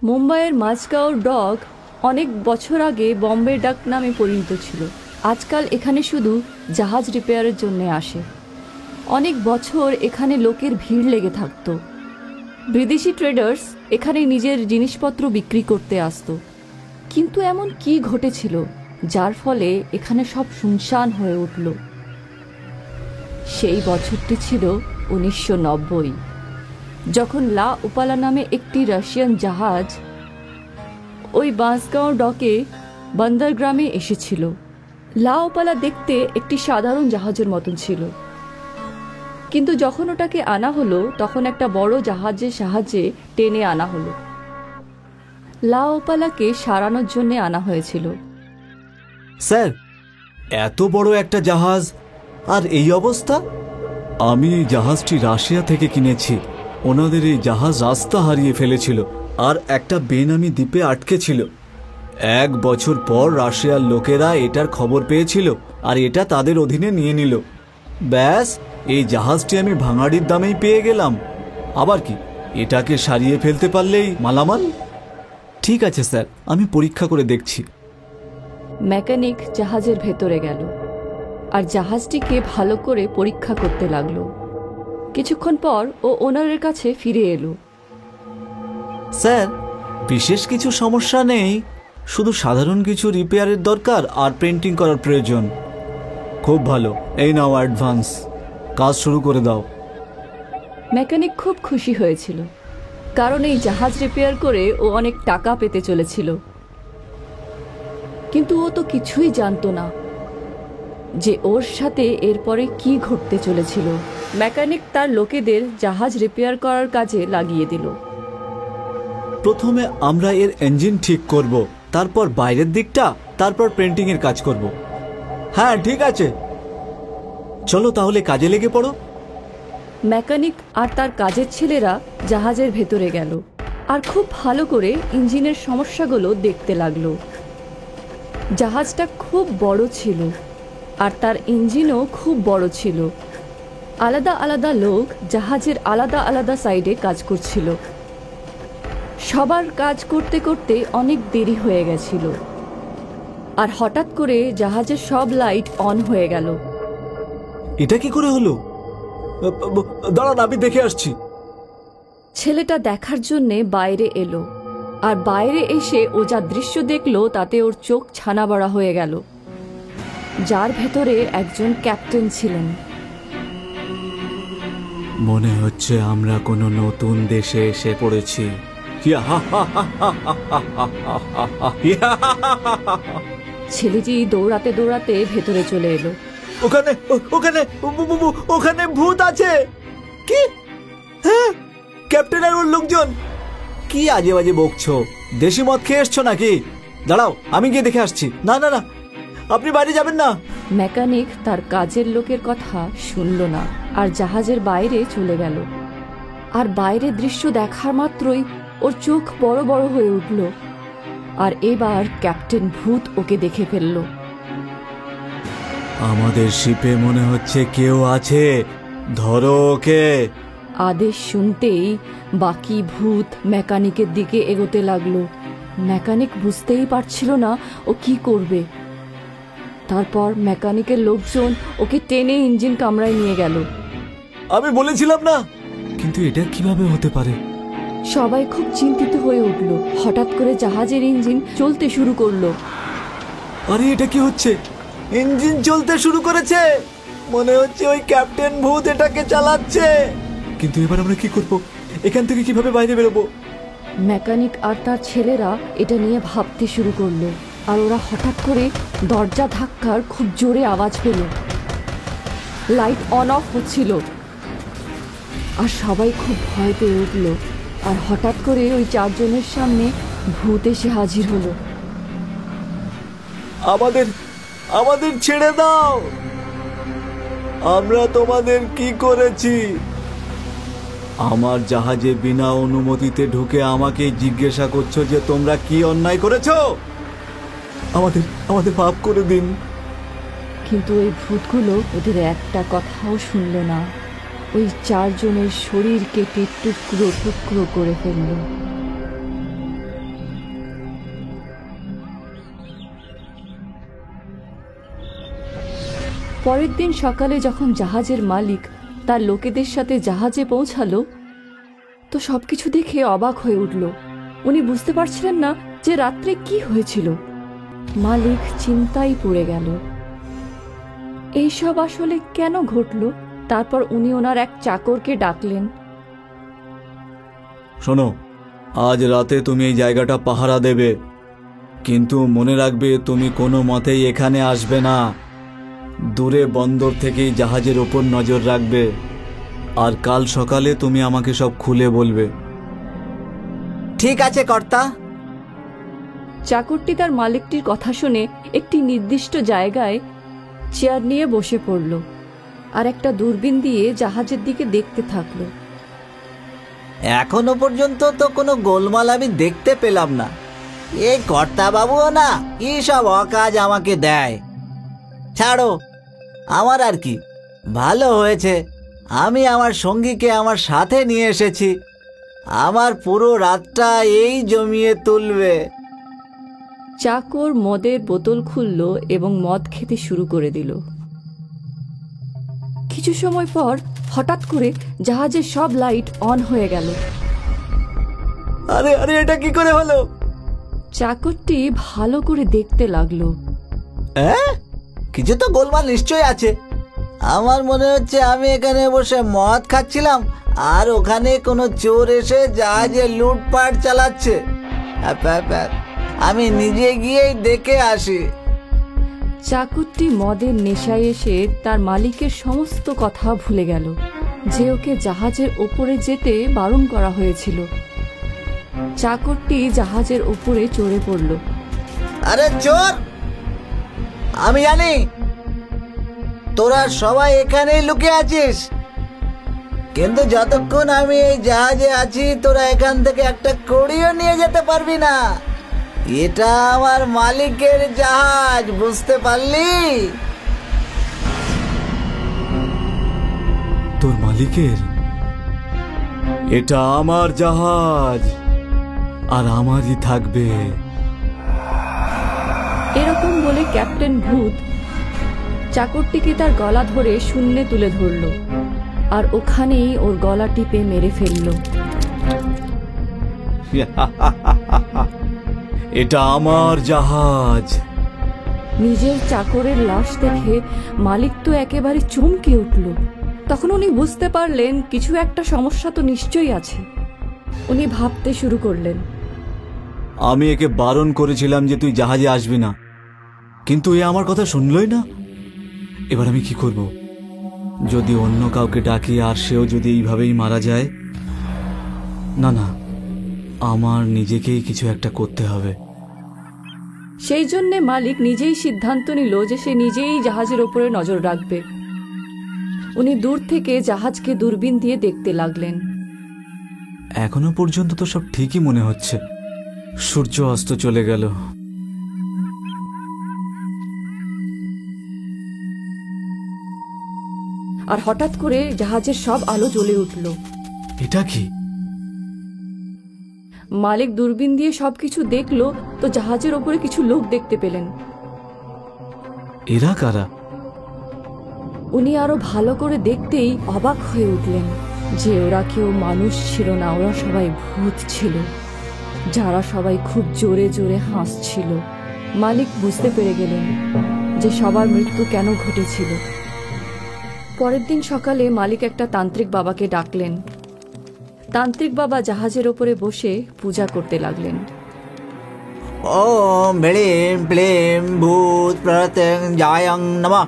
মুম্বাইয়ের মাঝগাঁও ডক অনেক বছর আগে বম্বে ডাক নামে পরিচিত ছিল। আজকাল এখানে শুধু জাহাজ রিপেয়ারের জন্য আসে। অনেক বছর এখানে লোকের ভিড় লেগে থাকত। বিদেশি ট্রেডার্স এখানে নিজের জিনিসপত্র বিক্রি করতে আসতো। কিন্তু এমন কি ঘটেছিল যার ফলে এখানে সব শুনশান হয়ে উঠল? সেই বছরটি ছিল 1990, যখন লা উপালা নামে একটি রাশিয়ান জাহাজ ওই বাঁশগাঁও ডকে বন্দরগ্রামে এসেছিল। লা উপালা দেখতে একটি সাধারণ জাহাজের মতন ছিল, কিন্তু যখন ওটাকে আনা হলো তখন একটা বড় জাহাজের সাহায্যে টেনে আনা হলো। লা উপালাকে সারানোর জন্য আনা হয়েছিল। স্যার, এত বড় একটা জাহাজ আর এই অবস্থা? আমি এই জাহাজটি রাশিয়া থেকে কিনেছি। ওনাদের এই জাহাজ রাস্তা হারিয়ে ফেলেছিল আর একটা বেনামি দ্বীপে আটকে ছিল। 1 বছর পর রাশিয়ার লোকেরা এটার খবর পেয়েছিল আর এটা তাদের অধীনে নিয়ে নিল। ব্যাস, এই জাহাজটি আমি ভাঙাড়ির দামেই পেয়ে গেলাম। আবার কি, এটাকে সারিয়ে ফেলতে পারলেই মালামাল। ঠিক আছে স্যার, আমি পরীক্ষা করে দেখছি। মেকানিক জাহাজের ভেতরে গেল আর জাহাজটিকে ভালো করে পরীক্ষা করতে লাগলো। কিছুক্ষণ পর ও ওনারের কাছে ফিরে এলো। স্যার, বিশেষ কিছু সমস্যা নেই, শুধু সাধারণ কিছু রিপেয়ারের দরকার আর পেন্টিং করার প্রয়োজন। খুব ভালো, এই নাও অ্যাডভান্স, কাজ শুরু করে দাও। মেকানিক খুব খুশি হয়েছিল, কারণ এই জাহাজ রিপেয়ার করে ও অনেক টাকা পেতে চলেছিল। কিন্তু ও তো কিছুই জানতো না যে ওর সাথে এরপরে কি ঘটতে চলেছিল। মেকানিক তার লোকেদের জাহাজ রিপেয়ার করার কাজে লাগিয়ে দিল। প্রথমে আমরা এর ইঞ্জিন ঠিক করব, তারপর বাইরের দিকটা, তারপর পেন্টিং এর কাজ করব। হ্যাঁ ঠিক আছে, চলো তাহলে কাজে লেগে পড়ো। মেকানিক আর তার কাজের ছেলেরা জাহাজের ভেতরে গেল আর খুব ভালো করে ইঞ্জিনের সমস্যাগুলো দেখতে লাগলো। জাহাজটা খুব বড় ছিল আর তার ইঞ্জিনও খুব বড় ছিল। আলাদা আলাদা লোক জাহাজের আলাদা আলাদা সাইডে কাজ করছিল। সবার কাজ করতে করতে অনেক দেরি হয়ে গেছিল আর হঠাৎ করে জাহাজের সব লাইট অন হয়ে গেল। এটা কি করে হলো? দাঁড়ান, আমি দেখে আসছি। ছেলেটা দেখার জন্যে বাইরে এলো আর বাইরে এসে ও যা দৃশ্য দেখলো তাতে ওর চোখ ছানা বড়া হয়ে গেল, যার ভেতরে একজন ক্যাপ্টেন ছিলেন। মনে হচ্ছে আমরা কোনো নতুন দেশে এসে পড়েছি। ছেলেটি দৌড়াতে দৌড়াতে ভেতরে চলে এলো। ওখানে ওখানে ওখানে ভূত আছে। কি? হ্যাঁ, ক্যাপ্টেন আর ওর লোকজন। কি আজে বাজে বকছো? দেশি মদ খেয়ে এসছো নাকি? দাঁড়াও, আমি গিয়ে দেখে আসছি। না না না, আপনি বাড়ি যাবেন না। মেকানিক তার কাজের লোকের কথা শুনল না আর জাহাজের বাইরে চলে গেল। আর বাইরের দৃশ্য দেখার মাত্রই ওর চোখ বড় বড় হয়ে উঠল। আর এবার ক্যাপ্টেন ভূত ওকে দেখে ফেলল। আমাদের শিপে মনে হচ্ছে কেউ আছে, ধরো ওকে। আদেশ শুনতেই বাকি ভূত মেকানিকের দিকে এগোতে লাগলো। মেকানিক বুঝতেই পারছিল না ও কি করবে। তারপর মেকানিকের লোকজন ওকে টেনে ইঞ্জিন কামরায় নিয়ে গেল। আমি বলেছিলাম না। কিন্তু এটা কিভাবে হতে পারে? সবাই খুব চিন্তিত হয়ে উঠল। হঠাৎ করে জাহাজের ইঞ্জিন চলতে শুরু করলো। আরে এটা কি হচ্ছে? ইঞ্জিন চলতে শুরু করেছে। মনে হচ্ছে ওই ক্যাপ্টেন ভূত এটাকে চালাচ্ছে। কিন্তু এবার আমরা কি করব? এখান থেকে কিভাবে বাইরে বেরোবো? মেকানিক আর তার ছেলেরা এটা নিয়ে ভাবতে শুরু করলো। আর ওরা হঠাৎ করে দরজা ধাক্কার খুব জোরে আওয়াজ পেল। লাইট অন অফ হচ্ছিল আর সবাই খুব ভয় পেয়ে উঠল। আর হঠাৎ করে ওই 4 জনের সামনে ভূত এসে হাজির হলো। আমাদের আমাদের ছেড়ে দাও, আমরা তোমাদের কি করেছি? আমার জাহাজে বিনা অনুমতিতে ঢুকে আমাকে জিজ্ঞাসা করছো যে তোমরা কি অন্যায় করেছো? আমাদের আমাদের মাফ করে দিন। কিন্তু ওই ভূতগুলো ওদের একটা কথাও শুনল না। ওই 4 জনের শরীর কেটে টুকরো টুকরো করে ফেলল। পরের দিন সকালে যখন জাহাজের মালিক তার লোকেদের সাথে জাহাজে পৌঁছালো, তো সবকিছু দেখে অবাক হয়ে উঠল। উনি বুঝতে পারছিলেন না যে রাত্রে কি হয়েছিল। মালিক চিন্তায় পড়ে গেল, এইসব আসলে কেন ঘটল। তারপর উনি ওনার এক চাকরকে ডাকলেন। শোনো, আজ রাতে তুমি এই জায়গাটা পাহারা দেবে, কিন্তু মনে রাখবে তুমি কোনো মতেই এখানে আসবে না। দূরে বন্দর থেকেই জাহাজের ওপর নজর রাখবে, আর কাল সকালে তুমি আমাকে সব খুলে বলবে। ঠিক আছে কর্তা। চাকরটি তার মালিকটির কথা শুনে একটি নির্দিষ্ট জায়গায় চেয়ার নিয়ে বসে পড়ল আর একটা দূরবীন দিয়ে জাহাজের দিকে দেখতে থাকলো। এখনো পর্যন্ত তো কোনো গোলমাল আমি দেখতে পেলাম না। এই কর্তা বাবুও না কি সব অকাজ আমাকে দেয়। ছাড়ো, আমার আর কি, ভালো হয়েছে আমি আমার সঙ্গীকে আমার সাথে নিয়ে এসেছি। আমার পুরো রাতটা এই জমিয়ে তুলবে। চাকর মদের বোতল খুলল এবং মদ খেতে শুরু করে দিল। কিছু সময় পর হঠাৎ করে জাহাজের সব লাইট অন হয়ে গেল। আরে আরে, এটা কি করে হলো? চাকরটি ভালো করে দেখতে লাগলো। কিছু তো গোলমাল নিশ্চয়ই আছে। আমার মনে হচ্ছে আমি এখানে বসে মদ খাচ্ছিলাম আর ওখানে কোনো চোর এসে জাহাজে লুটপাট চালাচ্ছে। আমি নিজে গিয়েই দেখে আসি। চাকরটি মদের নেশায় এসে তার মালিকের সমস্ত কথা ভুলে গেল, যে ওকে জাহাজের ওপরে যেতে বারণ করা হয়েছিল। চাকরটি জাহাজের ওপরে চড়ে পড়ল। আরে চোর, আমি জানি তোরা সবাই এখানেই লুকিয়ে আছিস, কিন্তু যতক্ষণ আমি এই জাহাজে আছি তোরা এখান থেকে একটা কড়িও নিয়ে যেতে পারবি না। এটা আমার মালিকের জাহাজ, বুঝতে পারলি? তোর মালিকের? এটা আমার জাহাজ আর আমারই থাকবে। এরকম বলে ক্যাপ্টেন ভূত চাকরটিকে তার গলা ধরে শূন্যে তুলে ধরল আর ওখানেই ওর গলা টিপে মেরে ফেলল। এটা আমার জাহাজ। নিজের চাকরের লাশ দেখে মালিক তো একেবারে চমকে উঠল। তখন উনি বুঝতে পারলেন কিছু একটা সমস্যা তো নিশ্চয়ই আছে। উনি ভাবতে শুরু করলেন, আমি একে বারণ করেছিলাম যে তুই জাহাজে আসবি না, কিন্তু এ আমার কথা শুনলই না। এবার আমি কি করব? যদি অন্য কাউকে ডাকি আর সেও যদি এইভাবেই মারা যায়? না না, আমার নিজেকেই কিছু একটা করতে হবে। সেই জন্যে মালিক নিজেই সিদ্ধান্ত নিল যে সে নিজেই জাহাজের ওপরে নজর রাখবে। উনি দূর থেকে জাহাজকে দূরবীন দিয়ে দেখতে লাগলেন। এখনো পর্যন্ত তো সব ঠিকই মনে হচ্ছে। সূর্য অস্ত চলে গেল। আর হঠাৎ করে জাহাজের সব আলো জ্বলে উঠল। এটা কি? মালিক দূরবীন দিয়ে সবকিছু দেখলো, তো জাহাজের ওপরে কিছু লোক দেখতে পেলেন। এরা কারা? উনি আরো ভালো করে দেখতেই অবাক হয়ে উঠলেন যে ওরা কেউ মানুষ ছিল না, ওরা সবাই ভূত ছিল, যারা সবাই খুব জোরে জোরে হাসছিল। মালিক বুঝতে পেরে গেলেন যে সবার মৃত্যু কেন ঘটেছিল। পরের দিন সকালে মালিক একটা তান্ত্রিক বাবাকে ডাকলেন। তান্ত্রিক বাবা জাহাজের ওপরে বসে পূজা করতে লাগলেন। ওম ব্লীম প্লীম ভূত প্রত্যঙ্গায়ং নমঃ।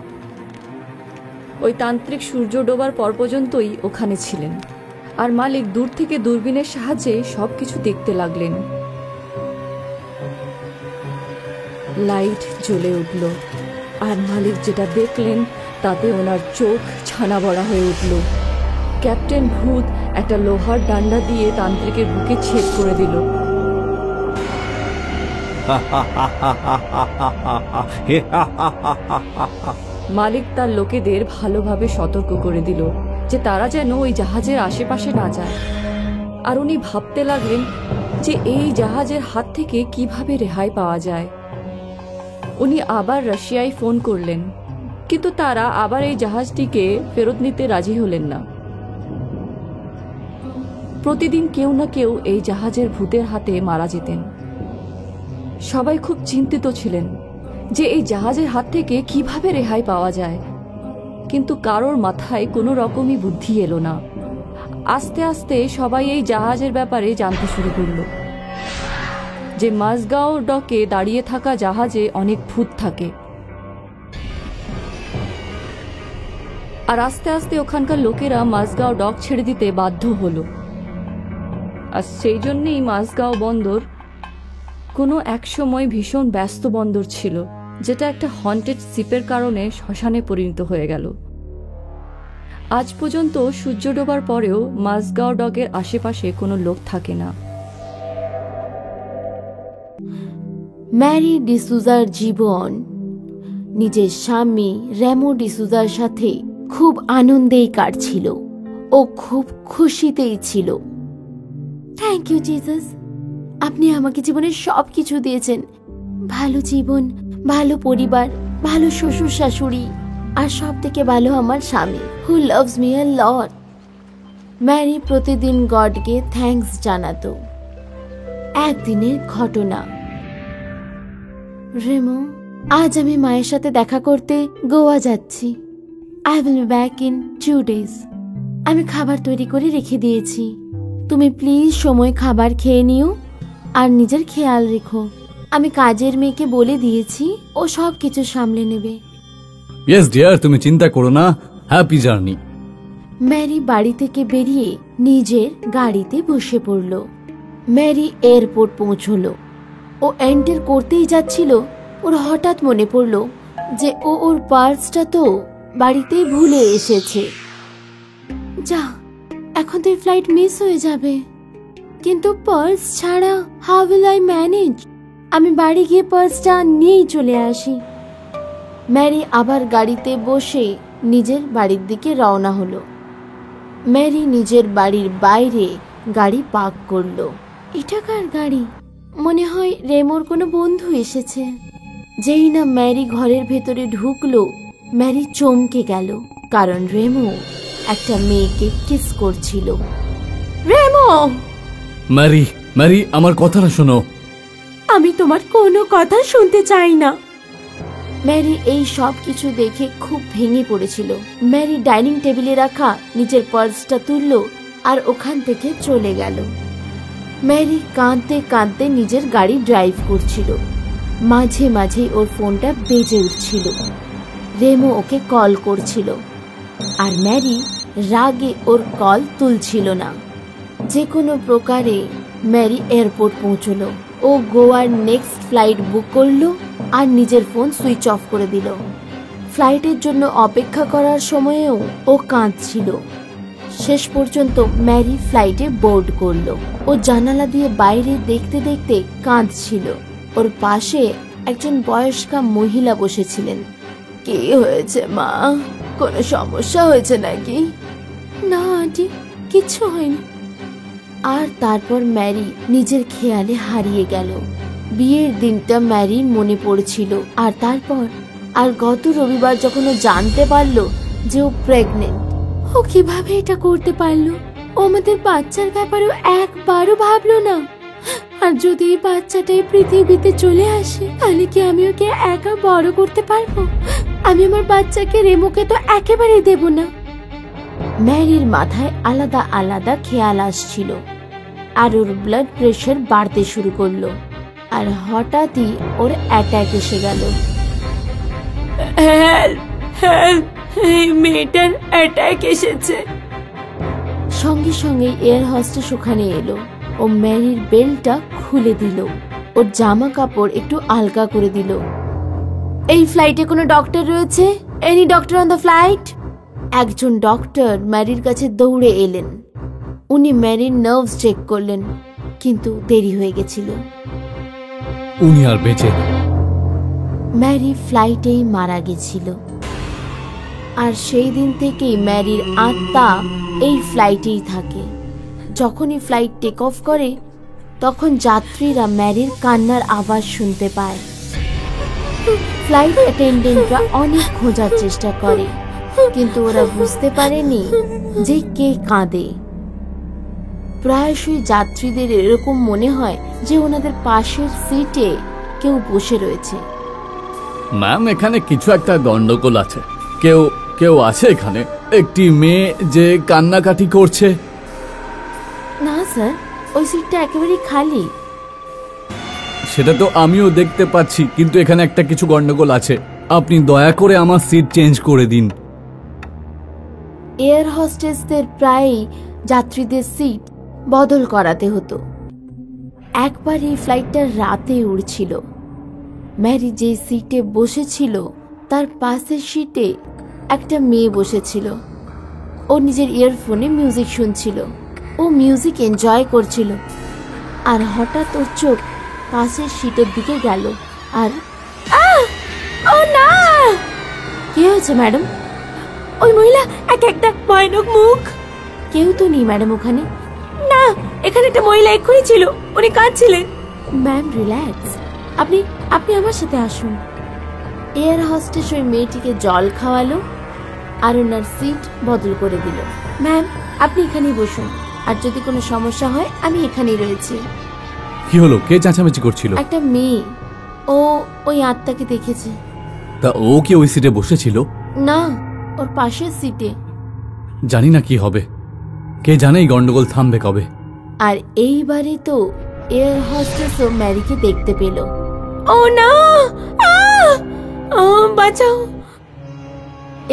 ওই তান্ত্রিক সূর্য ডোবার পর পর্যন্তই ওখানে ছিলেন, আর মালিক দূর থেকে দূরবীনের সাহায্যে সবকিছু দেখতে লাগলেন। লাইট জ্বলে উঠল, আর মালিক যেটা দেখলেন তাতে ওনার চোখ ছানা বড়া হয়ে উঠল। ক্যাপ্টেন ভূত একটা লোহার ডান্ডা দিয়ে তান্ত্রিকের বুকে ছেদ করে দিল। মালিক তার লোকেদের ভালোভাবে সতর্ক করে দিল যে তারা যেন ওই জাহাজের আশেপাশে না যায়। আর উনি ভাবতে লাগলেন যে এই জাহাজের হাত থেকে কিভাবে রেহাই পাওয়া যায়। উনি আবার রাশিয়ায় ফোন করলেন। কিন্তু তারা আবার এই জাহাজটিকে ফেরত নিতে রাজি হলেন না। প্রতিদিন কেউ না কেউ এই জাহাজের ভূতের হাতে মারা যেতেন। সবাই খুব চিন্তিত ছিলেন যে এই জাহাজের হাত থেকে কিভাবে রেহাই পাওয়া যায়, কিন্তু কারোর মাথায় কোনো রকমই বুদ্ধি এলো না। আস্তে আস্তে সবাই এই জাহাজের ব্যাপারে জানতে শুরু করল যে মাঝগাঁও ডকে দাঁড়িয়ে থাকা জাহাজে অনেক ভূত থাকে, আর আস্তে আস্তে ওখানকার লোকেরা মাঝগাঁও ডক ছেড়ে দিতে বাধ্য হলো। আর সেই জন্যেই মাঝগাঁও বন্দর কোনো এক সময় ভীষণ ব্যস্ত বন্দর ছিল, যেটা একটা হন্টেড শিপের কারণে শ্মশানে পরিণত হয়ে গেল। আজ পর্যন্ত সূর্য ডোবার পরেও মাঝগাঁও ডকের আশেপাশে কোনো লোক থাকে না। ম্যারি ডিসুজার জীবন নিজের স্বামী রেমো ডিসুজার সাথে খুব আনন্দেই কাটছিল। ও খুব খুশিতেই ছিল। থ্যাংক ইউ জিসাস, আপনি আমাকে জীবনের সব কিছু দিয়েছেন। ভালো জীবন, ভালো পরিবার, ভালো শ্বশুর শাশুড়ি, আর সব থেকে ভালো আমার স্বামী who loves me a lot. Mary প্রতিদিন গডকে থ্যাঙ্কস জানাতো। একদিনের ঘটনা। রেমো, আজ আমি মায়ের সাথে দেখা করতে গোয়া যাচ্ছি। I will be back in 2 days। আমি খাবার তৈরি করে রেখে দিয়েছি। তুমি প্লিজ সময় খাবার খেয়ে নিও আর নিজের খেয়াল রেখো। আমি কাজের মেয়েকে বলে দিয়েছি, ও সব কিছু সামলে নেবে। ইয়েস ডিয়ার, তুমি চিন্তা করো না। Happy journey. ম্যারি বাড়ি থেকে বেরিয়ে নিজের গাড়িতে বসে পড়ল। ম্যারি এয়ারপোর্ট পৌঁছলো। ও এন্টার করতেই যাচ্ছিল, ওর হঠাৎ মনে পড়ল যে ওর পার্সটা তো বাড়িতেই ভুলে এসেছে। যা, এখন তো ফ্লাইট মিস হয়ে যাবে। কিন্তু পার্স ছাড়া হাউ উইল আই ম্যানেজ? আমি বাড়ি গিয়ে পার্সটা নিয়েই চলে আসি। ম্যারি আবার গাড়িতে বসে নিজের বাড়ির দিকে রওনা হলো। ম্যারি নিজের বাড়ির বাইরে গাড়ি পার্ক করলো। এটা কার গাড়ি? মনে হয় রেমোর কোনো বন্ধু এসেছে। যেই না ম্যারি ঘরের ভেতরে ঢুকলো, ম্যারি চমকে গেল, কারণ রেমো একটা মেয়েকে কিস করছিল। রেমো! ম্যারি, ম্যারি, আমার কথাটা শোনো। আমি তোমার কোনো কথা শুনতে চাই না। ম্যারি এই সব কিছু দেখে খুব ভেঙে পড়েছিল। ম্যারি ডাইনিং টেবিলে রাখা নিজের পার্সটা তুললো আর ওখান থেকে চলে গেল। ম্যারি কাঁদতে কাঁদতে নিজের গাড়ি ড্রাইভ করছিল। মাঝে মাঝে ওর ফোনটা বেজে উঠছিল। রেমো ওকে কল করছিল, আর ম্যারি রাগে ওর কল তুলছিল না। যে কোনো প্রকারে ম্যারি এয়ারপোর্ট পৌঁছলো। ও গোয়ার নেক্সট ফ্লাইট বুক করলো আর নিজের ফোন সুইচ অফ করে দিল। ফ্লাইটের জন্য অপেক্ষা করার সময়েও ও কাঁদছিল। শেষ পর্যন্ত ম্যারি ফ্লাইটে বোর্ড করলো। ও জানালা দিয়ে বাইরে দেখতে দেখতে কাঁদছিল। ওর পাশে একজন বয়স্কা মহিলা বসেছিলেন। কি হয়েছে মা? কোনো সমস্যা হয়েছে নাকি? না আন্টি, কিচ্ছু হয়নি। আর তারপর ম্যারি নিজের খেয়ালে হারিয়ে গেল। বিয়ের দিনটা ম্যারির মনে পড়ছিল। আর তারপর আর গত রবিবার যখন ও জানতে পারলো যে ও প্রেগনেন্ট, ও কিভাবে এটা করতে পারলো? ও আমাদের বাচ্চার ব্যাপারেও একবারও ভাবলো না। আর যদি এই বাচ্চাটাই পৃথিবীতে চলে আসে, তাহলে কি আমি ওকে একা বড় করতে পারবো? আমি আমার বাচ্চাকে রেমোকে তো একেবারেই দেব না। ম্যারির মাথায় আলাদা আলাদা খেয়াল আসছিল, আর ওর ব্লাড প্রেশার বাড়তে শুরু করলো। আর হঠাৎই ওর অ্যাটাক এসে গেল। হেল্প, হেল্প, এই মেয়েটার অ্যাটাক এসেছে। সঙ্গে সঙ্গে এয়ার হোস্টেস ওখানে এলো। ও ম্যারির বেল্টটা খুলে দিল, ওর জামা কাপড় একটু আলগা করে দিল। এই ফ্লাইটে কোনো ডক্টর রয়েছে? Any doctor on the flight? একজন ডক্টর ম্যারির কাছে দৌড়ে এলেন। উনি ম্যারির নার্ভস চেক করলেন, কিন্তু দেরি হয়ে গেছিল। উনি আর বেঁচে নেই। ম্যারি ফ্লাইটেই মারা গেছিল। আর সেই দিন থেকেই ম্যারির আত্মা এই ফ্লাইটেই থাকে। যখনই ফ্লাইট টেক অফ করে, তখন যাত্রীরা ম্যারির কান্নার আওয়াজ শুনতে পায়। ফ্লাইট অ্যাটেন্ডেন্টরা অনেক খোঁজার চেষ্টা করে, কিন্তু ওরা বুঝতে পারেনি যে কে কাঁদে। প্রায়শই যাত্রীদের এরকম মনে হয় যে ওনাদের পাশের সিটে কেউ বসে রয়েছে। ম্যাম, এখানে কিছু একটা গন্ডগোল আছে। কেউ আছে এখানে? একটি মেয়ে যে কান্নাকাটি করছে। না স্যার, ওই সিটটা একেবারে খালি। সেটা তো আমিও দেখতে পাচ্ছি, কিন্তু এখানে একটা কিছু গন্ডগোল আছে। আপনি দয়া করে আমার সিট চেঞ্জ করে দিন। এয়ার হোস্টেসদের প্রায়ই যাত্রীদের সিট বদল করাতে হতো। একবার এই ফ্লাইটটা রাতে উড়ছিল। ম্যারি যে সিটে বসেছিল তার পাশের সিটে একটা মেয়ে বসেছিল। ও নিজের ইয়ারফোনে মিউজিক শুনছিল, ও মিউজিক এনজয় করছিল। আর হঠাৎ ওর চোখ পাশের সিটের দিকে গেল। আর ও না! কি হয়েছে ম্যাডাম? ওই মহিলা একটা ভয়ানক মুখ। কেউ তো নেই ম্যাডাম ওখানে। না, এখানে একটা মহিলা এক্ষুনি ছিল, উনি কাঁদছিলেন। ম্যাম রিল্যাক্স, আপনি আমার সাথে আসুন। এয়ার হোস্টেস ওই মেয়েটিকে জল খাওয়ালো আর ওনার সিট বদল করে দিল। ম্যাম, আপনি এখানেই বসুন, আর যদি কোনো সমস্যা হয় আমি এখানেই রয়েছি। কি হলো? কে চেঁচামেচি করছিল? একটা মেয়ে, ও ওই আত্মাকে দেখেছে। তা ও কি ওই সিটে বসেছিল? না, ওর পাশের সিটে। জানি না কি হবে, কে জানে এই গন্ডগোল থামবে কবে। আর এইবারে তো এয়ার হোস্টেসও ম্যারিকে দেখতে পেল। ও না! বাঁচাও!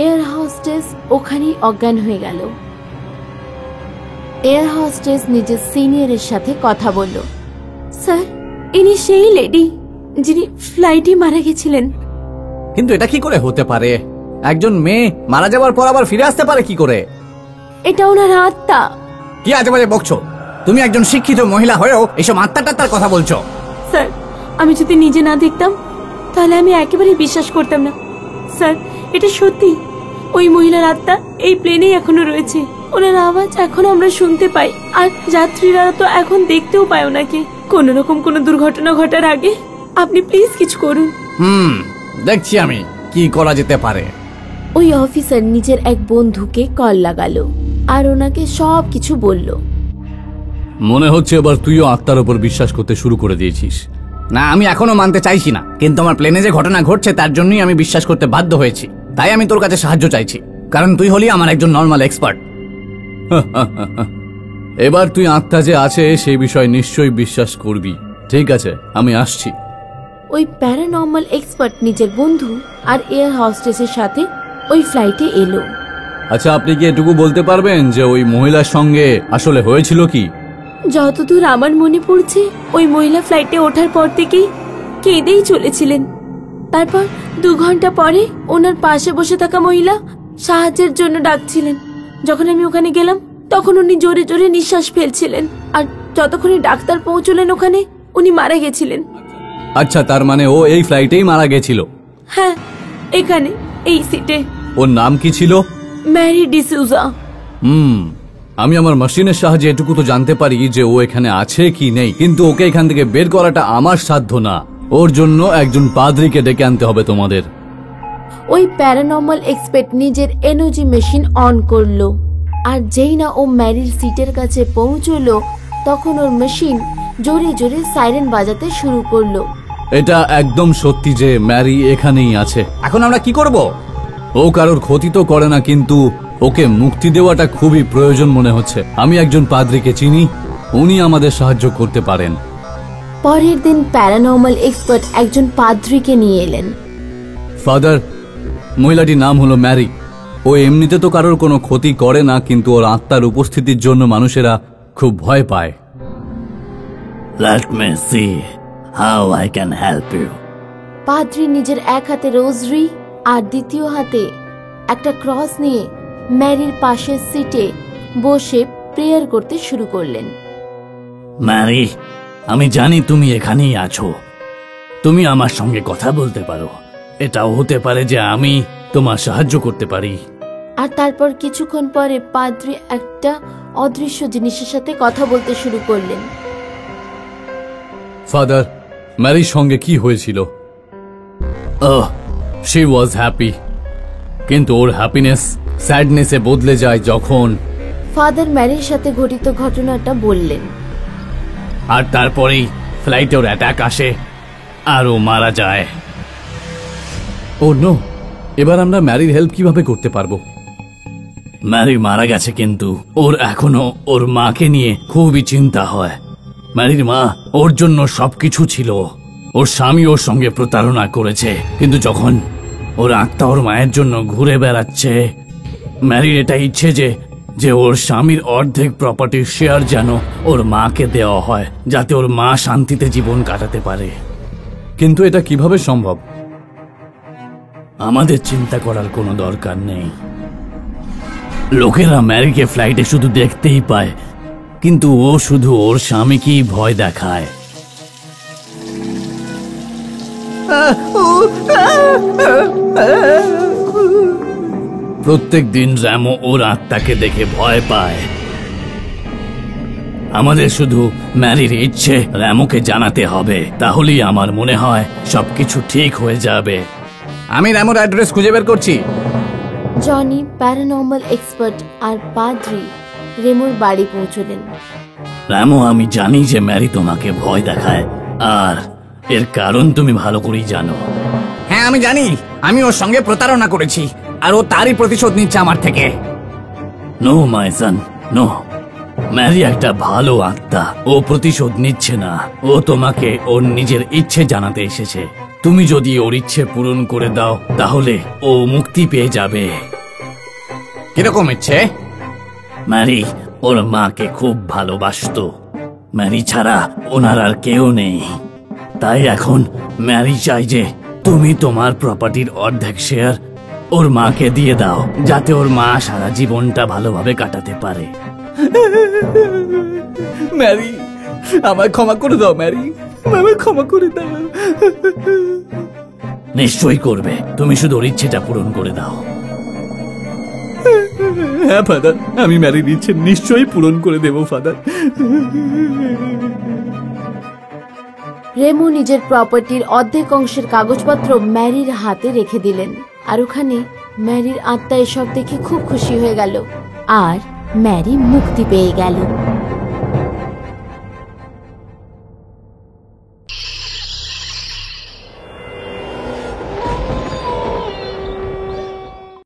এয়ার হোস্টেস ওখানেই অজ্ঞান হয়ে গেল। এয়ার হোস্টেস নিজের সিনিয়রের সাথে কথা বলল। স্যার, ইনি সেই লেডি যিনি ফ্লাইটে মারা গেছিলেন। কিন্তু এটা কি করে হতে পারে? একজন মেয়ে মারা যাওয়ার পর আবার ফিরে আসতে পারে কি করে? এটা ওনার আত্মা। কি আজেবাজে বকছো? তুমি একজন শিক্ষিত মহিলা হয়েও এসব আত্মাটাত্মার কথা বলছো? স্যার, আমি যদি নিজে না দেখতাম তাহলে আমি একেবারেই বিশ্বাস করতাম না। স্যার, এটা সত্যি, ওই মহিলার আত্মা এই প্লেনেই এখনো রয়েছে। ওনার আওয়াজ এখনো আমরা শুনতে পাই, আর যাত্রীরা তো এখন দেখতেও পায় ওনাকে। কোন রকম কোনো দুর্ঘটনা ঘটার আগে আপনি প্লিজ কিছু করুন। দেখছি আমি কি করা যেতে পারে। ওই অফিসার নিজের এক বন্ধুকে কল লাগালো আর ওনাকে সব কিছু বলল। মনে হচ্ছে এবার তুইও আত্মার উপর বিশ্বাস করতে শুরু করে দিয়েছিস। না, আমি এখনো মানতে চাইছি না, কিন্তু আমার প্লেনে যে ঘটনা ঘটছে তার জন্যই আমি বিশ্বাস করতে বাধ্য হয়েছি। তাই আমি তোর কাছে সাহায্য চাইছি, কারণ তুই হলি আমার একজন নর্মাল এক্সপার্ট। এবার তুই আত্মা যে আছে সেই বিষয়ে নিশ্চয়ই বিশ্বাস করবি। ঠিক আছে, আমি আসছি। ওই প্যারানর্মাল এক্সপার্ট নিজের বন্ধু আর এয়ার হোস্টেসের সাথে ওই ফ্লাইটে এলো। আচ্ছা, আপনি কি এটুকু বলতে পারবেন যে ওই মহিলার সঙ্গে আসলে হয়েছিল কি? যতদূর আমার মনে পড়ছে, ওই মহিলা ফ্লাইটে ওঠার পর থেকেই কেঁদেই চলেছিলেন। তারপর 2 ঘন্টা পরে ওনার পাশে বসে থাকা মহিলা সাহায্যের জন্য ডাকছিলেন। যখন আমি ওখানে গেলাম তখন উনি জোরে জোরে নিঃশ্বাস ফেলছিলেন, আর যতক্ষণে ডাক্তার পৌঁছলেন ওখানে উনি মারা গেছিলেন। আচ্ছা, তার মানে ও এই ফ্লাইটেই মারা গেছিল? হ্যাঁ, এখানে এই সিটে। ওর নাম কি ছিল? ম্যারি ডিসুজা। আমি আমার মেশিনের সাহায্যে এটুকু তো জানতে পারি যে ও এখানে আছে কি নেই, কিন্তু ওকে এখান থেকে বের করাটা আমার সাধ্য না। ওর জন্য একজন পাদ্রীকে ডেকে আনতে হবে তোমাদের। ওই প্যারানর্মাল এক্সপার্ট নিজের এনার্জি মেশিন অন করলো, আর যেই না ও ম্যারির সিটের কাছে পৌঁছলো তখন ওর মেশিন জোরে জোরে সাইরেন বাজাতে শুরু করলো। এটা একদম সত্যি যে ম্যারি এখানেই আছে। এখন আমরা কি করব? ও কারোর ক্ষতি তো করে না, কিন্তু ওকে মুক্তি দেওয়াটা খুবই প্রয়োজন মনে হচ্ছে। আমি একজন পাদ্রীকে চিনি, উনি আমাদের সাহায্য করতে পারেন। পরের দিন প্যারানর্মাল এক্সপার্ট একজন পাদ্রীকে নিয়ে এলেন। ফাদার, মহিলাটির নাম হলো ম্যারি। ও এমনিতে তো কারোর কোনো ক্ষতি করে না, কিন্তু ওর আত্মার উপস্থিতির জন্য মানুষেরা খুব ভয় পায়। Let me see how I can help you. পাদ্রী নিজের এক হাতে রোজরি আর দ্বিতীয় হাতে একটা ক্রস নিয়ে ম্যারির পাশের সিটে বসে প্রেয়ার করতে শুরু করলেন। ম্যারি, আমি জানি তুমি এখানেই আছো। তুমি আমার সঙ্গে কথা বলতে পারো। এটাও হতে পারে যে আমি তোমার সাহায্য করতে পারি। আর তারপর কিছুক্ষণ পরে পাদ্রী একটা অদৃশ্য জিনিসের সাথে কথা বলতে শুরু করলেন। ফাদার, ম্যারির সঙ্গে কি হয়েছিল? শি ওয়াজ হ্যাপি, কিন্তু ওর হ্যাপিনেস স্যাডনেসে বদলে যায় যখন ফাদার ম্যারির সাথে ঘটিত ঘটনাটা বললেন। আর তারপরেই ফ্লাইটে ওর অ্যাটাক আসে আর ও মারা যায়। ও নো, এবার আমরা ম্যারির হেল্প কিভাবে করতে পারবো? ম্যারি মারা গেছে, কিন্তু ওর এখনো ওর মাকে নিয়ে খুবই চিন্তা হয়। ম্যারির মা ওর জন্য সবকিছু ছিল। ওর স্বামী ওর সঙ্গে প্রতারণা করেছে, কিন্তু যখন ওর আত্মা ওর মায়ের জন্য ঘুরে বেড়াচ্ছে, ম্যারির এটা ইচ্ছে যে ওর স্বামীর অর্ধেক প্রপার্টির শেয়ার যেন ওর মাকে দেওয়া হয়, যাতে ওর মা শান্তিতে জীবন কাটাতে পারে। কিন্তু এটা কিভাবে সম্ভব? আমাদের চিন্তা করার কোনো দরকার নেই। লোকেরা ম্যারিকে ফ্লাইটে শুধু দেখতেই পায়, কিন্তু ও শুধু ওর স্বামীকেই ভয় দেখায়। প্রত্যেক দিন র্যামো ওর আত্মাকে দেখে ভয় পায়। আমাদের শুধু ম্যারির ইচ্ছে র্যামোকে জানাতে হবে, তাহলেই আমার মনে হয় সবকিছু ঠিক হয়ে যাবে। আমি র্যামোর অ্যাড্রেস খুঁজে বের করছি। জনি, প্যারানর্মাল এক্সপার্ট আর পাদ্রি রেমোর বাড়ি পৌঁছলেন। র্যামো, আমি জানি যে ম্যারি তোমাকে ভয় দেখায়, আর এর কারণ তুমি ভালো করেই জানো। হ্যাঁ আমি জানি, আমি ওর সঙ্গে প্রতারণা করেছি আর ও তারই প্রতিশোধ নিচ্ছে আমার থেকে। নো মাই সন, নো। ম্যারি একটা ভালো আত্মা, ও প্রতিশোধ নিচ্ছে না। ও তোমাকে ওর নিজের ইচ্ছে জানাতে এসেছে। তুমি যদি ওর ইচ্ছে পূরণ করে দাও, তাহলে ও মুক্তি পেয়ে যাবে। কিরকম ইচ্ছে? ম্যারি ওর মাকে খুব ভালোবাসতো। ম্যারি ছাড়া ওনার আর কেউ নেই। তাই এখন ম্যারি চাই যে তুমি তোমার প্রপার্টির অর্ধেক শেয়ার ওর মাকে দিয়ে দাও, যাতে ওর মা সারা জীবনটা ভালোভাবে কাটাতে পারে। ম্যারি, আমায় ক্ষমা করে দাও। ম্যারি, আমায় ক্ষমা করে দাও। নিশ্চয়ই করবে, তুমি শুধু ওর ইচ্ছেটা পূরণ করে দাও। হ্যাঁ ফাদার, আমি ম্যারির ইচ্ছে নিশ্চয়ই পূরণ করে দেব ফাদার। রেমো নিজের প্রপার্টির অর্ধেক অংশের কাগজপত্র ম্যারির হাতে রেখে দিলেন, আর ওখানে ম্যারির আত্মা এসব দেখে খুব খুশি হয়ে গেল, আর ম্যারি মুক্তি পেয়ে গেল।